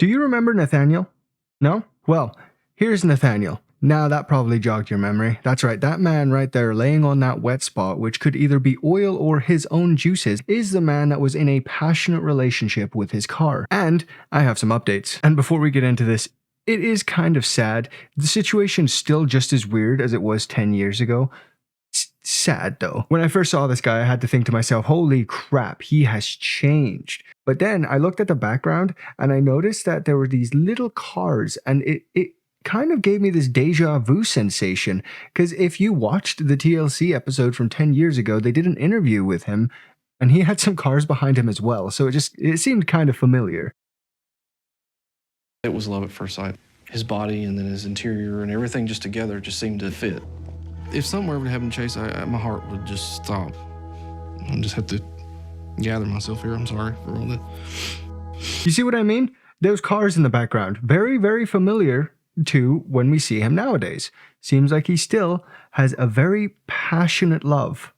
Do you remember Nathaniel? No? Well, here's Nathaniel. Now that probably jogged your memory. That's right, that man right there laying on that wet spot, which could either be oil or his own juices, is the man that was in a passionate relationship with his car. And I have some updates. And before we get into this, it is kind of sad. The situation's still just as weird as it was 10 years ago. Sad though. When I first saw this guy, I had to think to myself, holy crap, he has changed. But then I looked at the background and I noticed that there were these little cars, and it kind of gave me this deja vu sensation. Because if you watched the TLC episode from 10 years ago, they did an interview with him and he had some cars behind him as well. So it seemed kind of familiar. It was love at first sight. His body and then his interior and everything just together just seemed to fit. If something were ever to happen to Chase, my heart would just stop. I just have to gather myself here. I'm sorry for all that. You see what I mean? Those cars in the background, very, very familiar to when we see him nowadays. Seems like he still has a very passionate love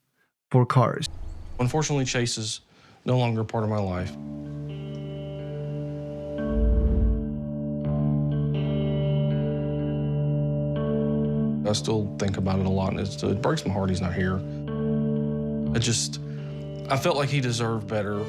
for cars. Unfortunately, Chase is no longer a part of my life. I still think about it a lot, and it breaks my heart he's not here. I felt like he deserved better.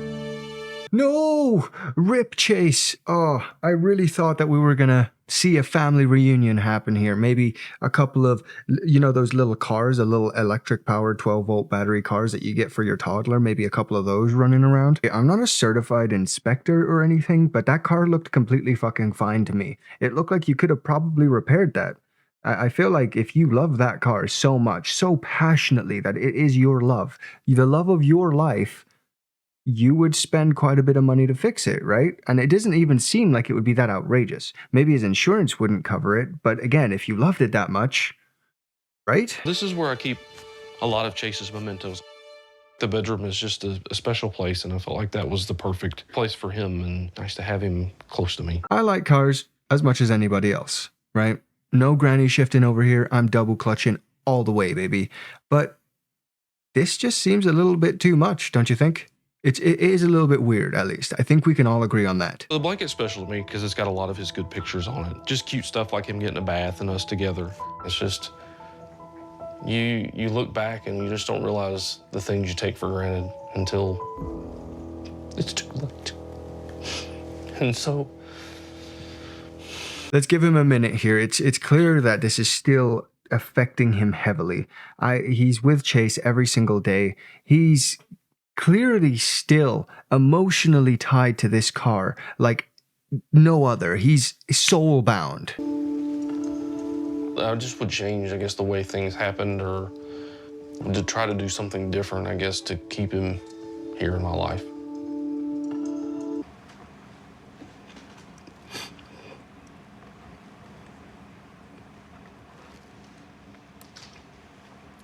No! Rip Chase! Oh, I really thought that we were gonna see a family reunion happen here. Maybe a couple of, you know, those little cars, a little electric powered 12-volt battery cars that you get for your toddler, maybe a couple of those running around. I'm not a certified inspector or anything, but that car looked completely fucking fine to me. It looked like you could have probably repaired that. I feel like if you love that car so much, so passionately that it is your love, the love of your life, you would spend quite a bit of money to fix it, right? And it doesn't even seem like it would be that outrageous. Maybe his insurance wouldn't cover it, but again, if you loved it that much, right? This is where I keep a lot of Chase's mementos. The bedroom is just a special place, and I felt like that was the perfect place for him, and nice to have him close to me. I like cars as much as anybody else, right? No granny shifting over here. I'm double clutching all the way, baby. But this just seems a little bit too much, don't you think? It is a little bit weird, at least. I think we can all agree on that. The blanket's special to me because it's got a lot of his good pictures on it. Just cute stuff like him getting a bath and us together. It's just, you look back and you just don't realize the things you take for granted until it's too late. And so, let's give him a minute here. It's clear that this is still affecting him heavily. He's with Chase every single day. He's clearly still emotionally tied to this car like no other. He's soul bound. I just would change, I guess, the way things happened, or to try to do something different, I guess, to keep him here in my life.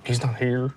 He's not here.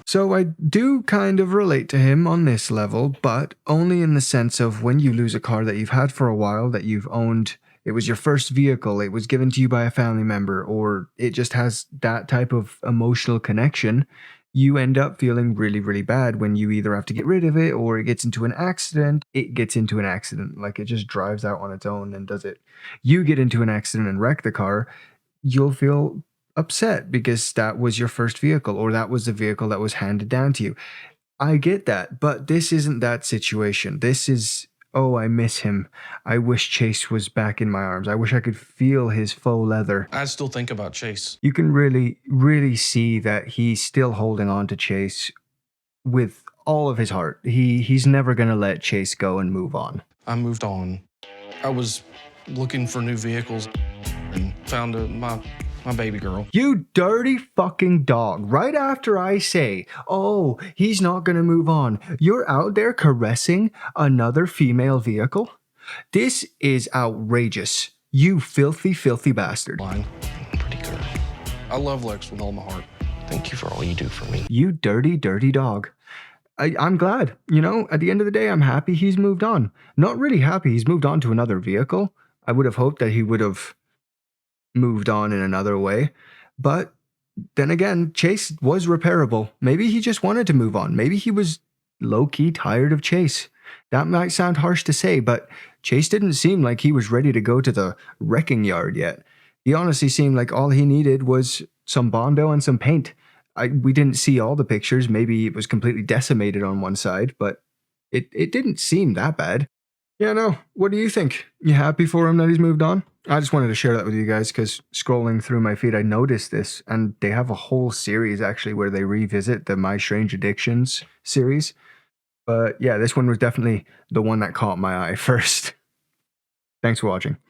So I do kind of relate to him on this level, but only in the sense of when you lose a car that you've had for a while, that you've owned, it was your first vehicle, it was given to you by a family member, or it just has that type of emotional connection, you end up feeling really, really bad when you either have to get rid of it or it gets into an accident. It gets into an accident, like it just drives out on its own and does it. You get into an accident and wreck the car, you'll feel upset because that was your first vehicle, or that was the vehicle that was handed down to you. I get that, but this isn't that situation. This is, oh, I miss him. I wish Chase was back in my arms. I wish I could feel his faux leather. I still think about Chase. You can really, really see that he's still holding on to Chase with all of his heart. He's never going to let Chase go and move on. I moved on. I was looking for new vehicles and found my baby girl. You dirty fucking dog. Right after I say, oh, he's not gonna move on, you're out there caressing another female vehicle? This is outrageous. You filthy, filthy bastard. Line. Pretty girl. I love Lex with all my heart. Thank you for all you do for me. You dirty, dirty dog. I'm glad. You know, at the end of the day, I'm happy he's moved on. Not really happy he's moved on to another vehicle. I would have hoped that he would have moved on in another way. But then again, Chase was repairable. Maybe he just wanted to move on. Maybe he was low-key tired of Chase. That might sound harsh to say, but Chase didn't seem like he was ready to go to the wrecking yard yet. He honestly seemed like all he needed was some Bondo and some paint. We didn't see all the pictures. Maybe it was completely decimated on one side, but it didn't seem that bad. Yeah, no. What do you think? You happy for him that he's moved on? I just wanted to share that with you guys because scrolling through my feed, I noticed this, and they have a whole series actually where they revisit the My Strange Addictions series. But yeah, this one was definitely the one that caught my eye first. Thanks for watching.